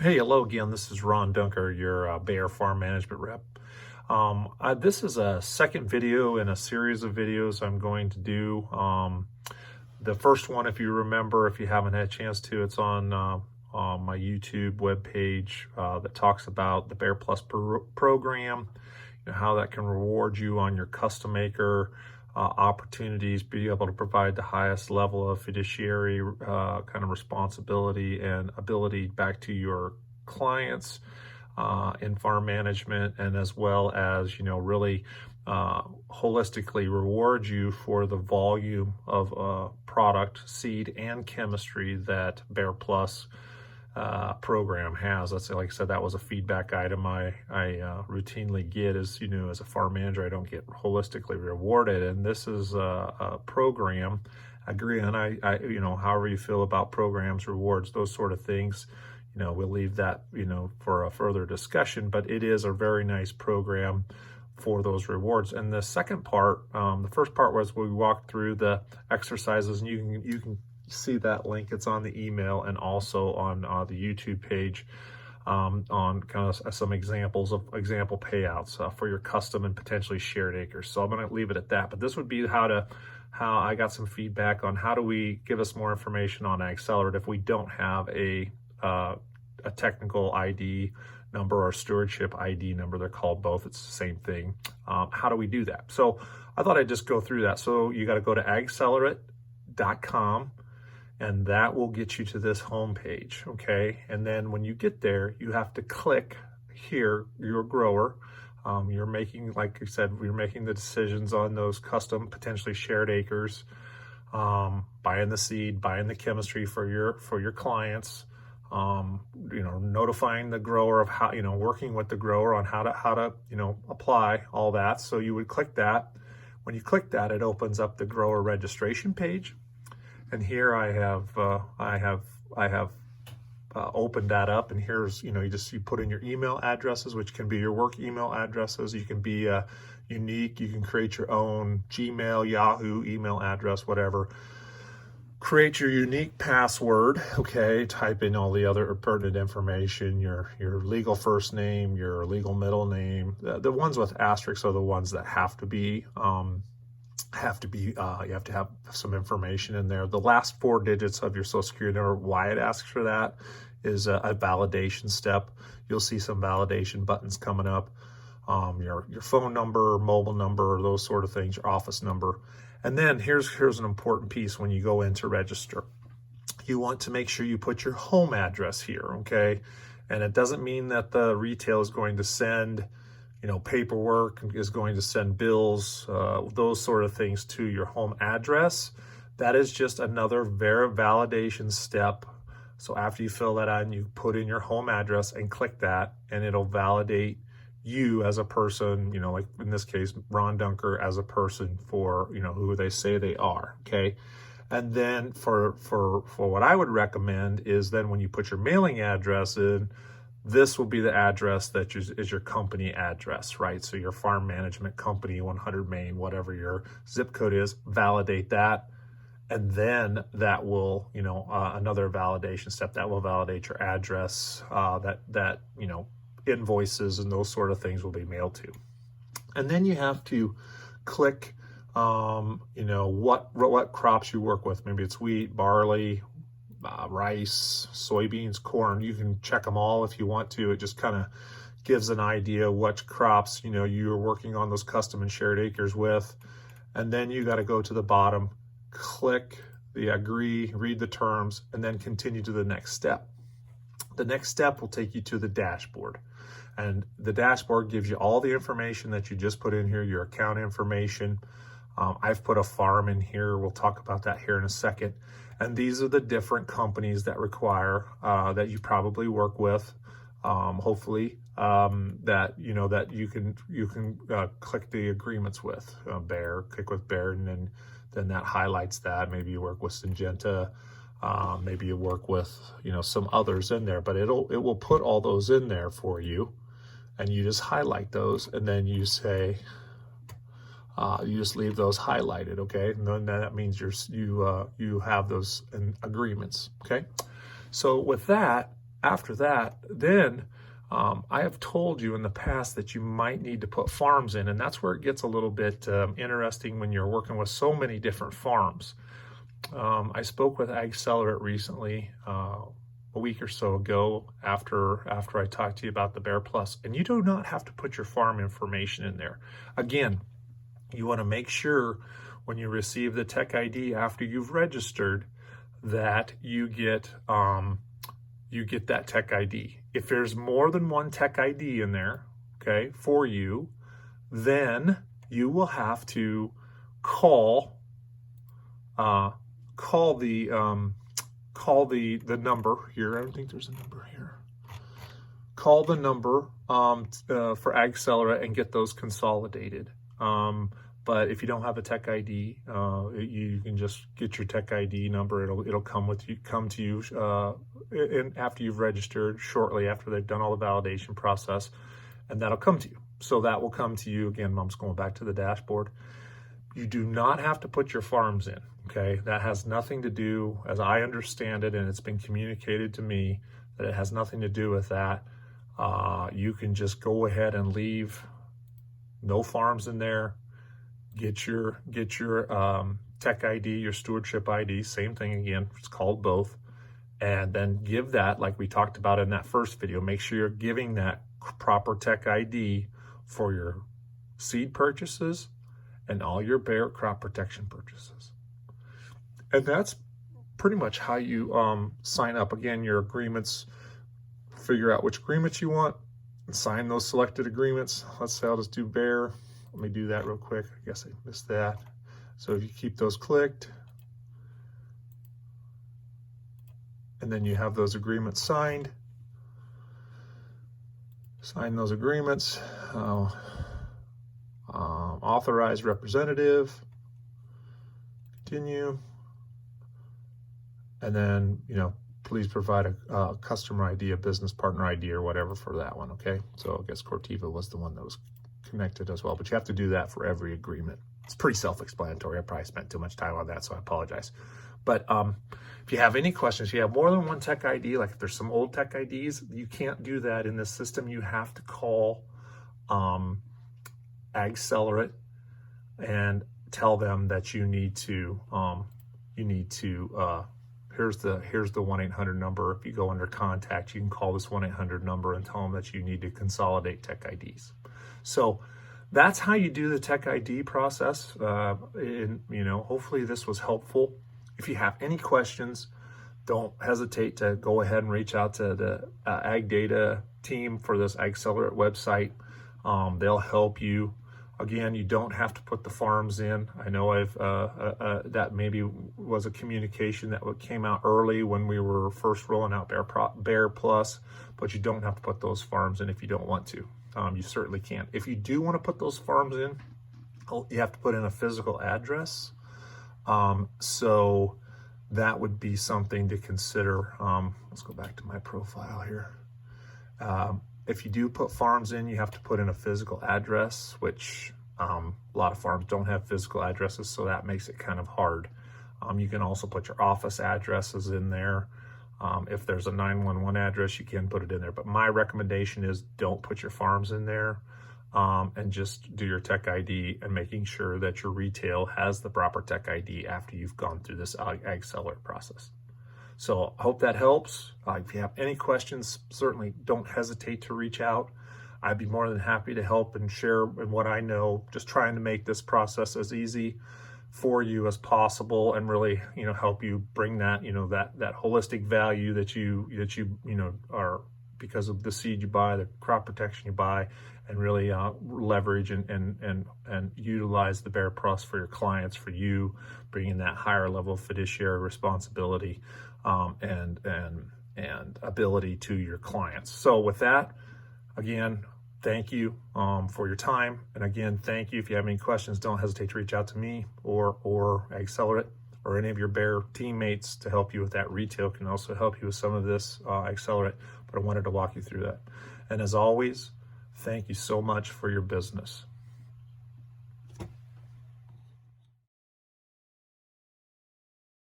Hey, hello again. This is Ron Dunker, your Bayer Farm Management Rep. This is a second video in a series of videos I'm going to do. The first one, if you remember, if you haven't had a chance to, it's on my YouTube webpage that talks about the Bayer Plus program, how that can reward you on your custom acre opportunities, be able to provide the highest level of fiduciary kind of responsibility and ability back to your clients in farm management, and as well as, really holistically reward you for the volume of product, seed, and chemistry that Bayer Plus program has. Let's say, like I said, that was a feedback item I routinely get is, as a farm manager, I don't get holistically rewarded. And this is a program. And however you feel about programs, rewards, those sort of things, we'll leave that, for a further discussion, but it is a very nice program for those rewards. And the second part, the first part was we walked through the exercises, and you can see that link. It's on the email and also on the YouTube page, on kind of some examples of example payouts for your custom and potentially shared acres. So I'm going to leave it at that. But this would be how I got some feedback on how do we give us more information on Accelerate if we don't have a technical ID number or stewardship ID number. They're called both. It's the same thing. How do we do that? So I thought I'd just go through that. So you got to go to agcelerate.com. and that will get you to this home page, okay? And then when you get there, you have to click here, your grower. You're making, like I said, we're making the decisions on those custom, potentially shared acres, buying the seed, buying the chemistry for your clients, notifying the grower of how, working with the grower on how to apply all that. So you would click that. When you click that, it opens up the grower registration page. And here I have opened that up, and here's, you put in your email addresses, which can be your work email addresses. You can be unique. You can create your own Gmail, Yahoo email address, whatever. Create your unique password, okay? Type in all the other pertinent information, your legal first name, your legal middle name. The ones with asterisks are the ones that have to be, you have to have some information in there. The last 4 digits of your Social Security number, why it asks for that is a validation step. You'll see some validation buttons coming up. Your phone number, mobile number, those sort of things, your office number. And then here's an important piece when you go in to register. You want to make sure you put your home address here, okay? And it doesn't mean that the retail is going to send paperwork, is going to send bills, those sort of things to your home address. That is just another validation step. So after you fill that out, you put in your home address and click that, and it'll validate you as a person, like in this case, Ron Dunker as a person for, who they say they are, okay? And then for what I would recommend is then when you put your mailing address in, this will be the address that is your company address, right? So your farm management company, 100 Maine, whatever your zip code is, validate that. And then that will, another validation step, that will validate your address, that invoices and those sort of things will be mailed to. And then you have to click, what crops you work with. Maybe it's wheat, barley, rice, soybeans, corn. You can check them all if you want to. It just kind of gives an idea what crops you're working on those custom and shared acres with. And then you got to go to the bottom, click the agree, read the terms, and then continue to the next step. The next step will take you to the dashboard, and the dashboard gives you all the information that you just put in here, your account information. I've put a farm in here. We'll talk about that here in a second. And these are the different companies that require, that you probably work with, hopefully, that you can click the agreements with. Bayer, click with Bayer, and then that highlights that. Maybe you work with Syngenta, maybe you work with some others in there, but it will put all those in there for you, and you just highlight those, and then you say, you just leave those highlighted, okay? And then that means you have those in agreements, okay? So with that, after that, then I have told you in the past that you might need to put farms in, and that's where it gets a little bit interesting when you're working with so many different farms. I spoke with AgCelerate recently, a week or so ago, after I talked to you about the Bear Plus, and you do not have to put your farm information in there. Again, you want to make sure when you receive the Tech ID after you've registered that you get that Tech ID. If there's more than one Tech ID in there, okay, for you, then you will have to call the number here. I don't think there's a number here. Call the number for AgCelerate and get those consolidated. But if you don't have a Tech ID, you can just get your Tech ID number. It'll come to you after you've registered, shortly after they've done all the validation process, and that'll come to you. So that will come to you again. Mom's going back to the dashboard. You do not have to put your farms in. Okay, that has nothing to do, as I understand it, and it's been communicated to me that it has nothing to do with that. You can just go ahead and leave no farms in there. Get your Tech ID, your stewardship ID, same thing again, it's called both, and then give that, like we talked about in that first video, make sure you're giving that proper Tech ID for your seed purchases and all your Bayer crop protection purchases. And that's pretty much how you sign up. Again, your agreements, figure out which agreements you want, and sign those selected agreements. Let's say I'll just do Bayer. Let me do that real quick. I guess I missed that. So if you keep those clicked, and then you have those agreements signed, sign those agreements, authorized representative, continue, and then, please provide a customer ID, a business partner ID, or whatever for that one, okay? So I guess Corteva was the one that was connected as well, but you have to do that for every agreement. It's pretty self-explanatory. I probably spent too much time on that, so I apologize. But if you have any questions, if you have more than one Tech ID, like if there's some old Tech IDs, you can't do that in this system. You have to call AgCelerate and tell them that you need to here's the 1-800 number. If you go under contact, you can call this 1-800 number and tell them that you need to consolidate Tech IDs. So that's how you do the Tech ID process. Hopefully this was helpful. If you have any questions, don't hesitate to go ahead and reach out to the Ag Data team for this AgCelerate website. They'll help you. Again, you don't have to put the farms in. I know that maybe was a communication that came out early when we were first rolling out Bear Plus, but you don't have to put those farms in if you don't want to. You certainly can. If you do want to put those farms in, you have to put in a physical address. So that would be something to consider. Let's go back to my profile here. If you do put farms in, you have to put in a physical address, which a lot of farms don't have physical addresses, so that makes it kind of hard. You can also put your office addresses in there. If there's a 911 address, you can put it in there. But my recommendation is don't put your farms in there, and just do your Tech ID and making sure that your retail has the proper Tech ID after you've gone through this AgCelerate process. So I hope that helps. If you have any questions, certainly don't hesitate to reach out. I'd be more than happy to help and share in what I know, just trying to make this process as easy for you as possible, and really, help you bring that, that holistic value that you are, because of the seed you buy, the crop protection you buy, and really leverage and utilize the Bear Plus for your clients, for you, bringing that higher level of fiduciary responsibility and ability to your clients. So with that, again, thank you for your time. And again, thank you. If you have any questions, don't hesitate to reach out to me or AgCelerate or any of your Bayer teammates to help you with that. Retail can also help you with some of this AgCelerate, but I wanted to walk you through that. And as always, thank you so much for your business.